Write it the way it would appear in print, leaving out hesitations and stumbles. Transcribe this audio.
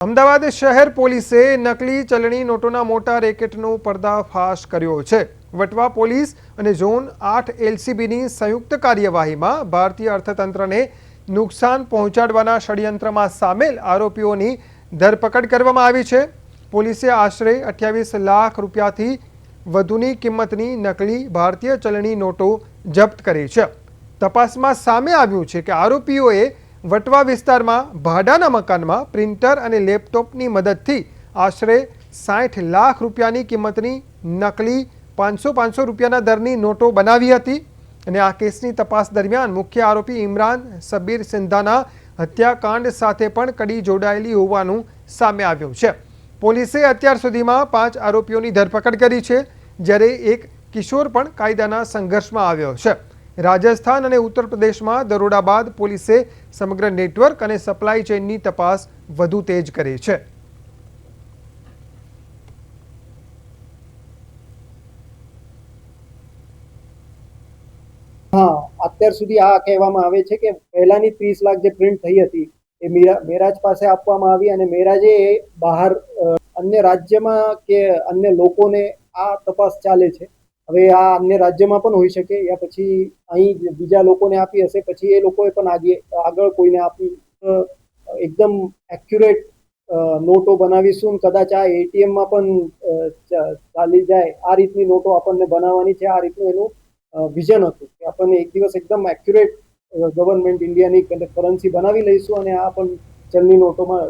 અમદાવાદ શહેર પોલીસે નકલી ચલણી નોટોના મોટા રેકેટનો પર્દાફાશ કર્યો છે। વટવા પોલીસ અને ઝોન 8 એલસીબીની સંયુક્ત કાર્યવાહીમાં ભારતીય અર્થતંત્રને નુકસાન પહોંચાડવાના ષડયંત્રમાં સામેલ આરોપીઓની ધરપકડ કરવામાં આવી છે। પોલીસે આશરે 28 લાખ રૂપિયાથી વધુની કિંમતની નકલી ભારતીય ચલણી નોટો જપ્ત કરી છે। તપાસમાં સામે આવ્યું છે કે આરોપીઓએ વટવા વિસ્તારમાં ભાડાના મકાનમાં પ્રિન્ટર અને લેપટોપની મદદથી આશરે 60 લાખ રૂપિયાની કિંમતની નકલી 500 રૂપિયાના દરની નોટો બનાવી હતી અને આ કેસની તપાસ દરમિયાન મુખ્ય આરોપી ઇમરાન સબીર સિંધાના હત્યાકાંડ સાથે પણ કડી જોડાયેલી હોવાનું સામે આવ્યું છે। પોલીસે અત્યાર સુધીમાં 5 આરોપીઓની ધરપકડ કરી છે, જ્યારે એક કિશોર પણ કાયદાના સંઘર્ષમાં આવ્યો છે। રાજસ્થાન અને ઉત્તર પ્રદેશમાં દરોડા બાદ પોલીસે સમગ્ર નેટવર્ક અને સપ્લાય ચેઇનની તપાસ વધુ તેજ કરી છે। हाँ, અત્યાર સુધી આ કહેવામાં આવે છે કે પહેલાની 30 લાખ જે પ્રિન્ટ થઈ હતી એ મેરાજ પાસે આપવામાં આવી અને મેરાજે બહાર અન્ય રાજ્યમાં કે અન્ય લોકોને આ તપાસ ચાલે છે। હવે આ અન્ય રાજ્યમાં પણ હોઈ શકે યા પછી અહીં બીજા લોકોને આપી હશે, પછી એ લોકોએ પણ આગળ કોઈને આપી એકદમ એક્યુરેટ નોટો બનાવીશું। કદાચ આ એટીએમમાં પણ ચાલી જાય આ રીતની નોટો આપણને બનાવવાની છે। આ રીતનું એનું વિઝન હતું કે આપણને એક દિવસ એકદમ એક્યુરેટ ગવર્મેન્ટ ઇન્ડિયાની કરન્સી બનાવી લઈશું અને આ પણ ચલણી નોટોમાં